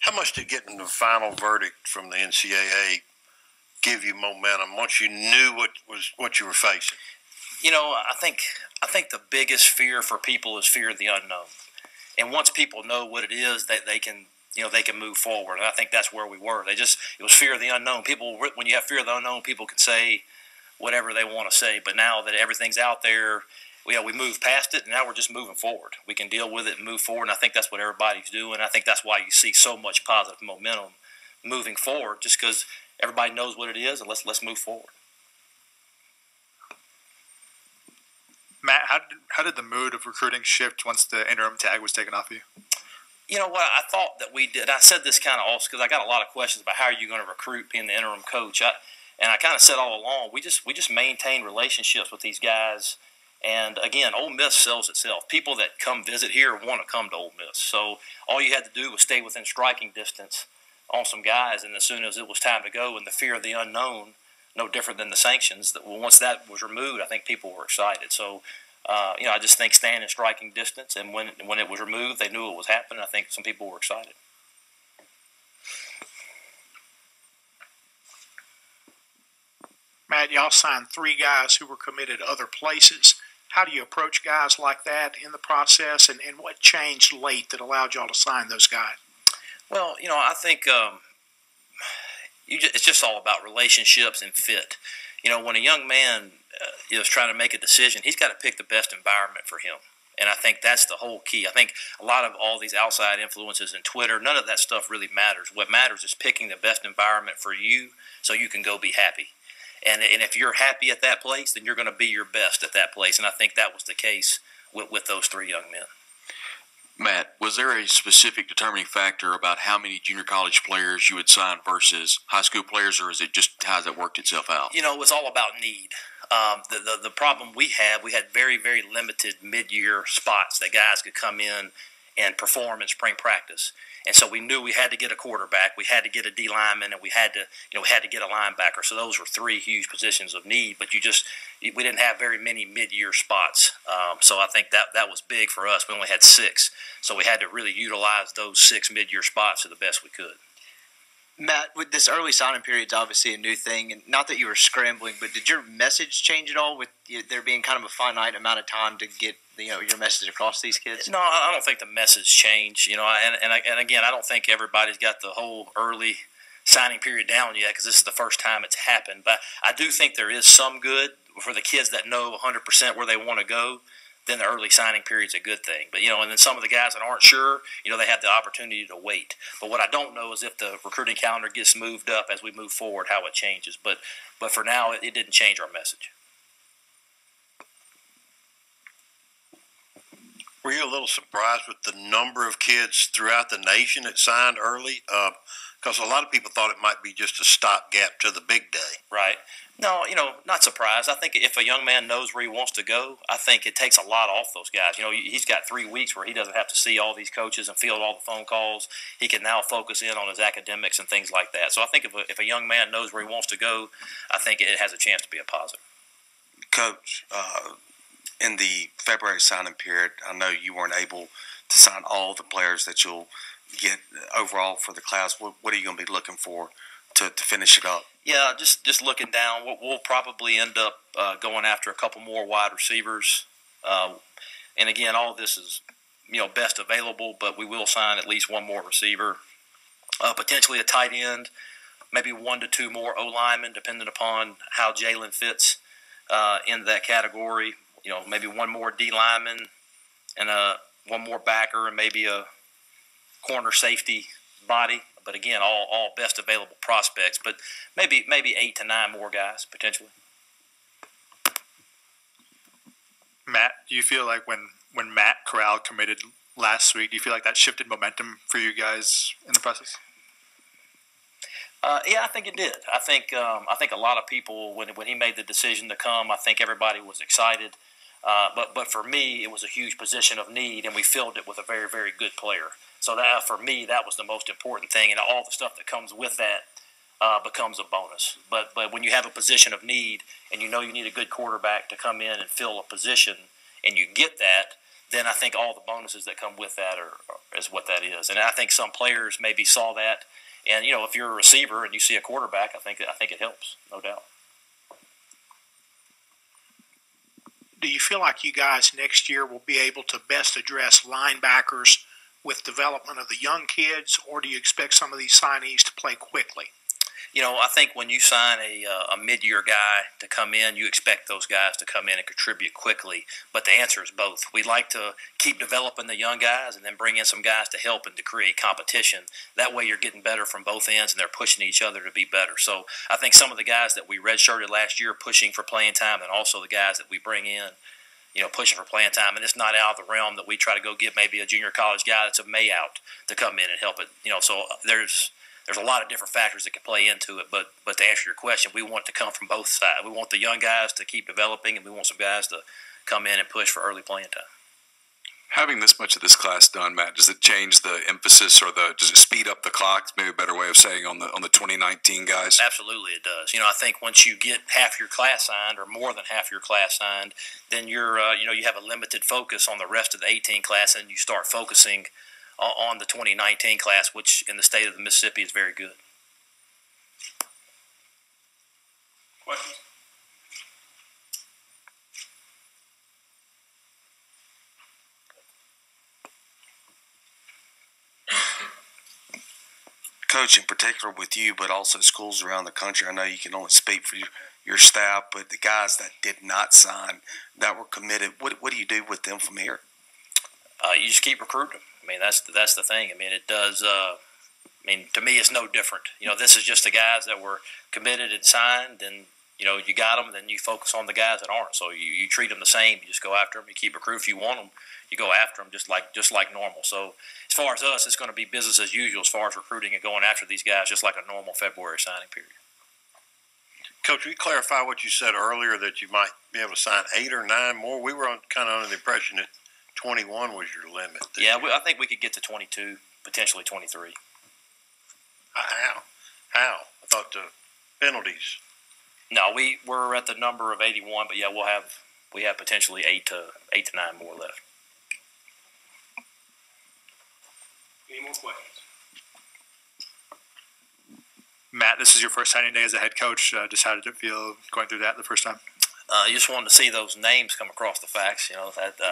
How much did getting the final verdict from the NCAA give you momentum once you knew what you were facing? I think the biggest fear for people is fear of the unknown. And once people know what it is, that they can move forward. And I think that's where we were. It was fear of the unknown. People, when you have fear of the unknown, people can say whatever they want to say. But now that everything's out there, we moved past it, and now we're just moving forward. We can deal with it and move forward. And I think that's what everybody's doing. I think that's why you see so much positive momentum moving forward, just because everybody knows what it is, and let's move forward. Matt, how did the mood of recruiting shift once the interim tag was taken off of you? You know what? I thought that we did. I said this kind of also because I got a lot of questions about how are you going to recruit being the interim coach. And I kind of said all along, we just maintain relationships with these guys. And again, Ole Miss sells itself. People that come visit here want to come to Ole Miss. So all you had to do was stay within striking distance on some guys. And as soon as it was time to go, and the fear of the unknown, no different than the sanctions, that once that was removed, I think people were excited. So, I just think staying in striking distance, and when it was removed, they knew it was happening. I think some people were excited. Matt, y'all signed 3 guys who were committed other places. How do you approach guys like that in the process, and what changed late that allowed y'all to sign those guys? Well, I think it's just all about relationships and fit. When a young man is trying to make a decision, he's got to pick the best environment for him. And I think that's the whole key. I think a lot of all these outside influences and Twitter, none of that stuff really matters. What matters is picking the best environment for you so you can go be happy. And if you're happy at that place, then you're going to be your best at that place. And I think that was the case with those 3 young men. Matt, was there a specific determining factor about how many junior college players you would sign versus high school players, or is it just how that worked itself out? It was all about need. The problem we had very, very limited mid-year spots that guys could come in and perform in spring practice. And so we knew we had to get a quarterback, we had to get a D lineman, and we had to get a linebacker. So those were 3 huge positions of need. But we didn't have very many mid-year spots. So I think that was big for us. We only had 6, so we had to really utilize those 6 mid-year spots to the best we could. Matt, with this early signing period is obviously a new thing, and not that you were scrambling, but did your message change at all with there being kind of a finite amount of time to get your message across to these kids? No, I don't think the message changed. And again, I don't think everybody's got the whole early signing period down yet because this is the first time it's happened. But I do think there is some good for the kids that know 100% where they want to go. Then the early signing period is a good thing. But, and then some of the guys that aren't sure, they have the opportunity to wait. But what I don't know is if the recruiting calendar gets moved up as we move forward, how it changes. But for now, it didn't change our message. Were you a little surprised with the number of kids throughout the nation that signed early? Because a lot of people thought it might be just a stopgap to the big day. Right. No, not surprised. I think if a young man knows where he wants to go, I think it takes a lot off those guys. He's got 3 weeks where he doesn't have to see all these coaches and field all the phone calls. He can now focus in on his academics and things like that. So I think if a young man knows where he wants to go, I think it has a chance to be a positive. Coach, in the February signing period, I know you weren't able to sign all the players that you'll get overall for the class. What are you going to be looking for to finish it up? Yeah, just looking down, we'll probably end up going after a couple more wide receivers. And again, all of this is best available, but we will sign at least 1 more receiver, potentially a tight end, maybe 1 to 2 more O-linemen, depending upon how Jalen fits in that category. Maybe 1 more D lineman and 1 more backer and maybe a corner safety body. But again, all best available prospects. But maybe 8 to 9 more guys potentially. Matt, do you feel like when Matt Corral committed last week, do you feel like that shifted momentum for you guys in the process? Yeah, I think it did. I think a lot of people when he made the decision to come, I think everybody was excited. But for me, it was a huge position of need, and we filled it with a very, very good player. So that for me, that was the most important thing, and all the stuff that comes with that becomes a bonus. But when you have a position of need, and you need a good quarterback to come in and fill a position, and you get that, then I think all the bonuses that come with that is what that is. And I think some players maybe saw that. And, if you're a receiver and you see a quarterback, I think it helps, no doubt. Do you feel like you guys next year will be able to best address linebackers with development of the young kids, or do you expect some of these signees to play quickly? I think when you sign a mid-year guy to come in, you expect those guys to come in and contribute quickly. But the answer is both. We'd like to keep developing the young guys and then bring in some guys to help and to create competition. That way you're getting better from both ends and they're pushing each other to be better. So I think some of the guys that we redshirted last year pushing for playing time, and also the guys that we bring in, pushing for playing time. And it's not out of the realm that we try to go get maybe a junior college guy that's a May out to come in and help it. So there's a lot of different factors that can play into it, but to answer your question, we want it to come from both sides. We want the young guys to keep developing, and we want some guys to come in and push for early playing time. Having this much of this class done, Matt, does it change the emphasis, or does it speed up the clock? Maybe a better way of saying on the 2019 guys. Absolutely, it does. I think once you get half your class signed, or more than half your class signed, then you're you have a limited focus on the rest of the 18 class, and you start focusing on the 2019 class, which in the state of the Mississippi is very good. Questions? Coach, in particular with you, but also schools around the country, I know you can only speak for your staff, but the guys that did not sign, that were committed, what do you do with them from here? You just keep recruiting. That's the thing. It does. To me, it's no different. This is just the guys that were committed and signed, and you got them. Then you focus on the guys that aren't. So you treat them the same. You just go after them. You keep recruiting. If you want them, you go after them just like normal. So as far as us, it's going to be business as usual as far as recruiting and going after these guys, just like a normal February signing period. Coach, will you clarify what you said earlier that you might be able to sign 8 or 9 more? We were kind of under the impression that 21 was your limit. Yeah, I think we could get to 22, potentially 23. How? I thought the penalties. No, we're at the number of 81, but yeah, we have potentially 8 to 9 more left. Any more questions? Matt, this is your first signing day as a head coach. Just how did it feel going through that the first time? You just wanted to see those names come across the fax,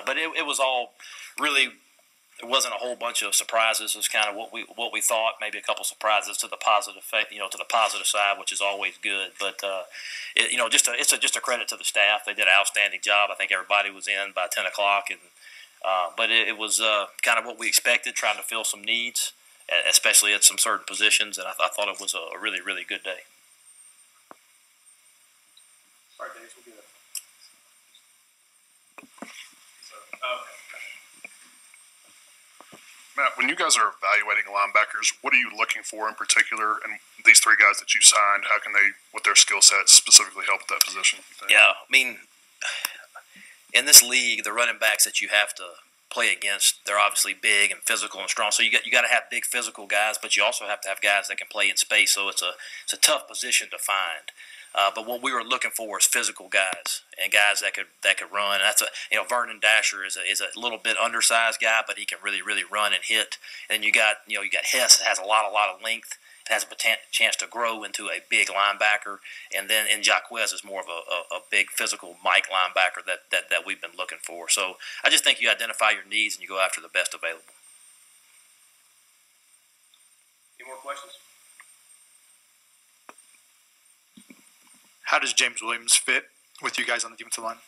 but it was all really. There wasn't a whole bunch of surprises. It was kind of what we thought. Maybe a couple surprises to the positive, to the positive side, which is always good. But it's a credit to the staff. They did an outstanding job. I think everybody was in by 10 o'clock, and but it was kind of what we expected, trying to fill some needs, especially at some certain positions. And I thought it was a really, really good day. All right, Dave, we'll do that. Matt, when you guys are evaluating linebackers, what are you looking for in particular? And these 3 guys that you signed, how can they, with their skill sets, specifically help at that position? Yeah, in this league, the running backs that you have to play against, they're obviously big and physical and strong. So you got to have big physical guys, but you also have to have guys that can play in space. So it's a tough position to find. But what we were looking for is physical guys and guys that could run. And that's Vernon Dasher is a little bit undersized guy, but he can really run and hit. And you got Hess that has a lot of length, has a chance to grow into a big linebacker. And then Jaquez is more of a big physical Mike linebacker that we've been looking for. So I just think you identify your needs and you go after the best available. Any more questions? How does James Williams fit with you guys on the defensive line?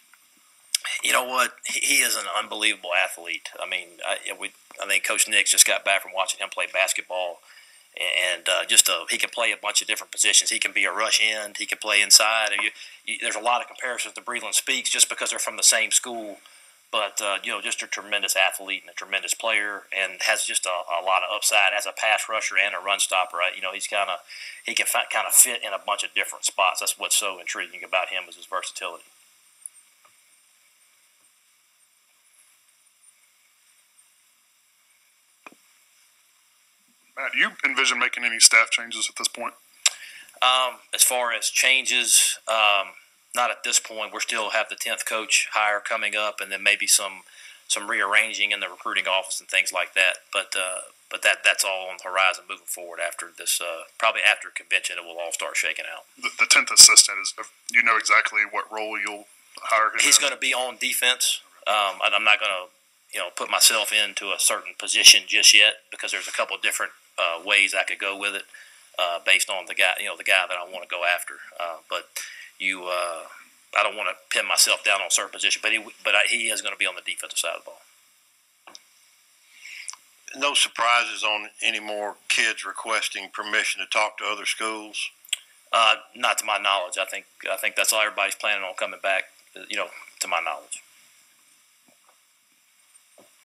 You know what? He is an unbelievable athlete. I think Coach Nix just got back from watching him play basketball, and he can play a bunch of different positions. He can be a rush end. He can play inside. There's a lot of comparisons to Breland Speaks just because they're from the same school. But just a tremendous athlete and a tremendous player, and has just a lot of upside as a pass rusher and a run stopper. Right? He can kind of fit in a bunch of different spots. That's what's so intriguing about him, is his versatility. Matt, do you envision making any staff changes at this point? As far as changes, not at this point. We still have the 10th coach hire coming up, and then maybe some some rearranging in the recruiting office and things like that. But that's all on the horizon moving forward after this. Probably after convention, it will all start shaking out. The 10th assistant is. You know exactly what role you'll hire him. He's going to be on defense. I'm not going to put myself into a certain position just yet because there's a couple of different ways I could go with it based on the guy that I want to go after. I don't want to pin myself down on a certain position, but he is going to be on the defensive side of the ball. No surprises on any more kids requesting permission to talk to other schools? Not to my knowledge. I think that's all everybody's planning on coming back. To my knowledge.